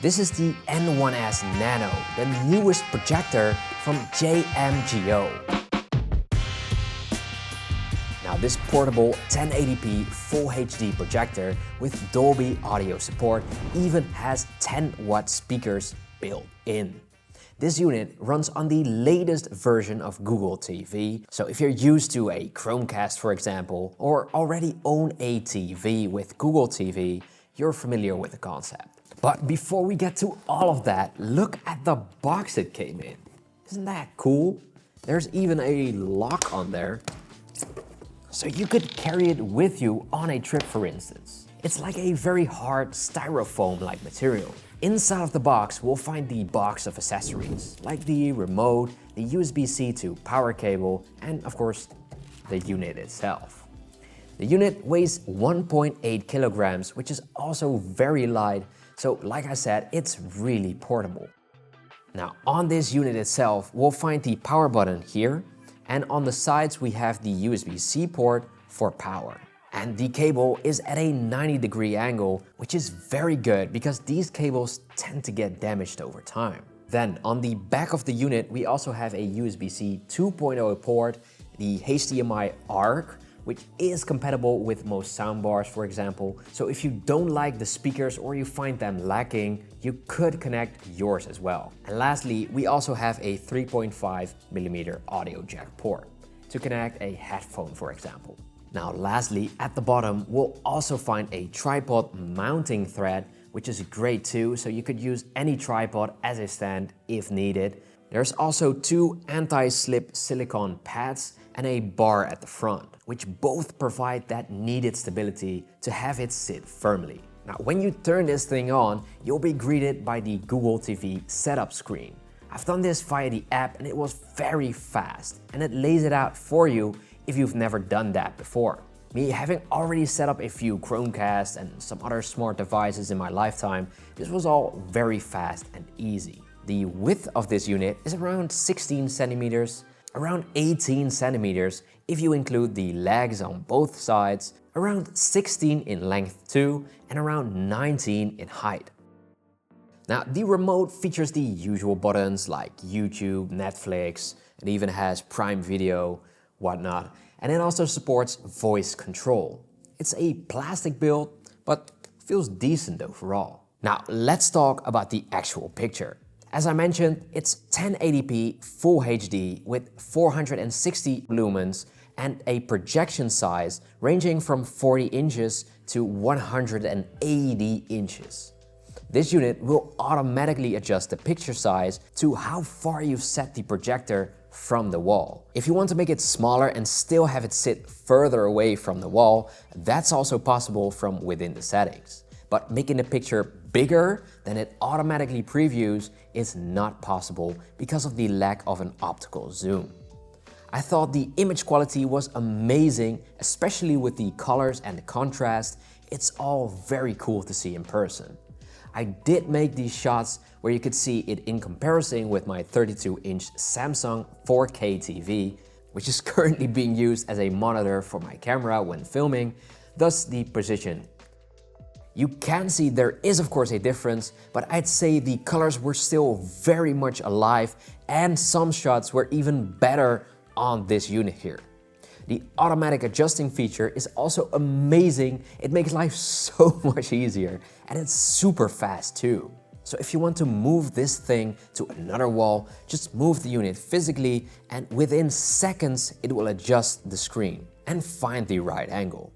This is the N1S Nano, the newest projector from JMGO. Now this portable 1080p Full HD projector with Dolby audio support even has 10-watt speakers built in. This unit runs on the latest version of Google TV, so if you're used to a Chromecast for example, or already own a TV with Google TV, you're familiar with the concept. But before we get to all of that, look at the box it came in. Isn't that cool? There's even a lock on there, so you could carry it with you on a trip for instance. It's like a very hard styrofoam-like material. Inside of the box, we'll find the box of accessories, like the remote, the USB-C to power cable, and of course, the unit itself. The unit weighs 1.8 kilograms, which is also very light, so like I said, it's really portable. Now on this unit itself, we'll find the power button here, and on the sides we have the USB-C port for power. And the cable is at a 90-degree angle, which is very good because these cables tend to get damaged over time. Then on the back of the unit, we also have a USB-C 2.0 port, the HDMI ARC, which is compatible with most soundbars, for example. So if you don't like the speakers or you find them lacking, you could connect yours as well. And lastly, we also have a 3.5mm audio jack port to connect a headphone, for example. Now lastly, at the bottom, we'll also find a tripod mounting thread, which is great too, so you could use any tripod as a stand if needed. There's also two anti-slip silicone pads and a bar at the front, which both provide that needed stability to have it sit firmly. Now when you turn this thing on, you'll be greeted by the Google TV setup screen. I've done this via the app and it was very fast, and it lays it out for you if you've never done that before. Me having already set up a few Chromecasts and some other smart devices in my lifetime, this was all very fast and easy. The width of this unit is around 16 centimeters, around 18 centimeters if you include the legs on both sides, around 16 in length too, and around 19 in height. Now the remote features the usual buttons like YouTube, Netflix, it even has Prime Video, whatnot, and it also supports voice control. It's a plastic build, but feels decent overall. Now let's talk about the actual picture. As I mentioned, it's 1080p Full HD with 460 lumens and a projection size ranging from 40 inches to 180 inches. This unit will automatically adjust the picture size to how far you've set the projector from the wall. If you want to make it smaller and still have it sit further away from the wall, that's also possible from within the settings. But making the picture bigger than it automatically previews is not possible because of the lack of an optical zoom. I thought the image quality was amazing, especially with the colors and the contrast. It's all very cool to see in person. I did make these shots where you could see it in comparison with my 32-inch Samsung 4K TV, which is currently being used as a monitor for my camera when filming, thus the position. You can see there is of course a difference, but I'd say the colors were still very much alive and some shots were even better on this unit here. The automatic adjusting feature is also amazing. It makes life so much easier and it's super fast too. So if you want to move this thing to another wall, just move the unit physically and within seconds it will adjust the screen and find the right angle.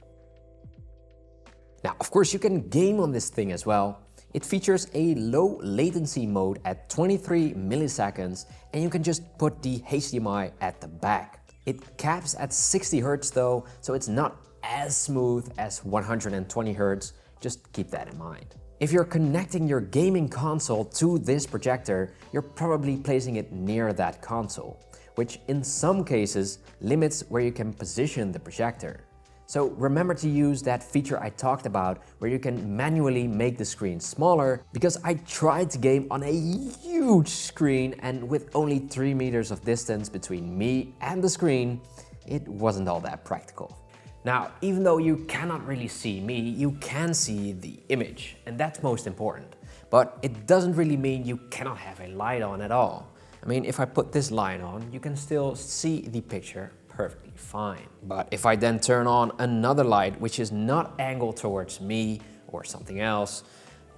Now of course you can game on this thing as well. It features a low latency mode at 23 milliseconds and you can just put the HDMI at the back. It caps at 60 Hz though, so it's not as smooth as 120 Hz, just keep that in mind. If you're connecting your gaming console to this projector, you're probably placing it near that console, which in some cases limits where you can position the projector. So remember to use that feature I talked about where you can manually make the screen smaller, because I tried to game on a huge screen and with only 3 meters of distance between me and the screen, it wasn't all that practical. Now, even though you cannot really see me, you can see the image, and that's most important. But it doesn't really mean you cannot have a light on at all. I mean, if I put this light on, you can still see the picture perfectly fine. But if I then turn on another light, which is not angled towards me or something else,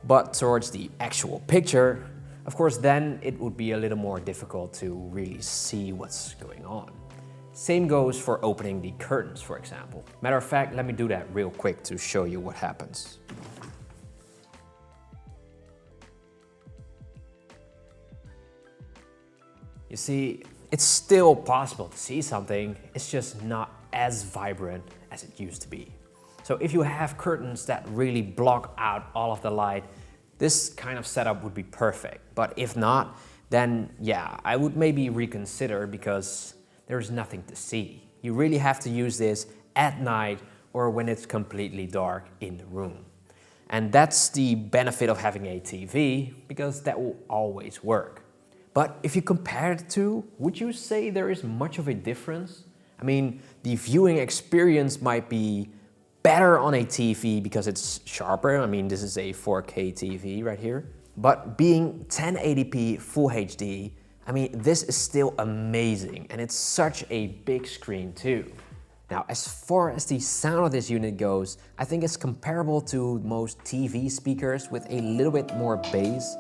but towards the actual picture, of course, then it would be a little more difficult to really see what's going on. Same goes for opening the curtains, for example. Matter of fact, let me do that real quick to show you what happens. You see, it's still possible to see something, it's just not as vibrant as it used to be. So if you have curtains that really block out all of the light, this kind of setup would be perfect. But if not, then yeah, I would maybe reconsider because there's nothing to see. You really have to use this at night or when it's completely dark in the room. And that's the benefit of having a TV, because that will always work. But if you compare the two, would you say there is much of a difference? I mean, the viewing experience might be better on a TV because it's sharper. I mean, this is a 4K TV right here. But being 1080p Full HD, I mean, this is still amazing, and it's such a big screen too. Now, as far as the sound of this unit goes, I think it's comparable to most TV speakers with a little bit more bass.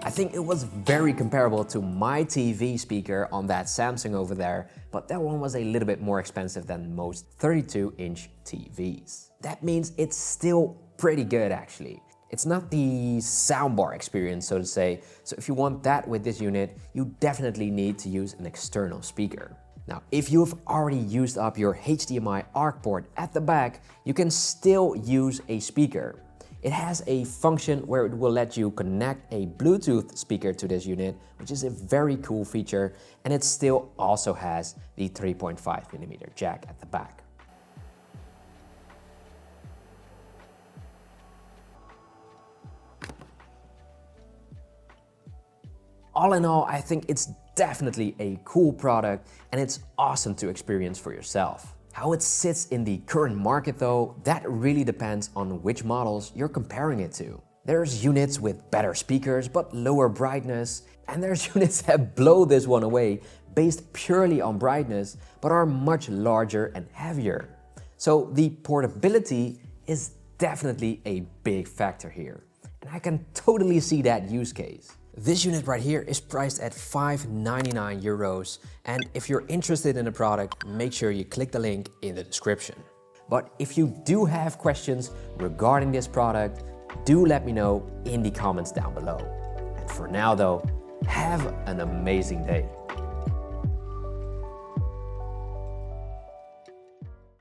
I think it was very comparable to my TV speaker on that Samsung over there, but that one was a little bit more expensive than most 32-inch TVs. That means it's still pretty good actually. It's not the soundbar experience, so to say, so if you want that with this unit, you definitely need to use an external speaker. Now, if you've already used up your HDMI ARC port at the back, you can still use a speaker. It has a function where it will let you connect a Bluetooth speaker to this unit, which is a very cool feature, and it still also has the 3.5mm jack at the back. All in all, I think it's definitely a cool product, and it's awesome to experience for yourself. How it sits in the current market though, that really depends on which models you're comparing it to. There's units with better speakers but lower brightness, and there's units that blow this one away based purely on brightness but are much larger and heavier. So the portability is definitely a big factor here, and I can totally see that use case. This unit right here is priced at €599, and if you're interested in the product, make sure you click the link in the description. But if you do have questions regarding this product, do let me know in the comments down below. And for now though, have an amazing day.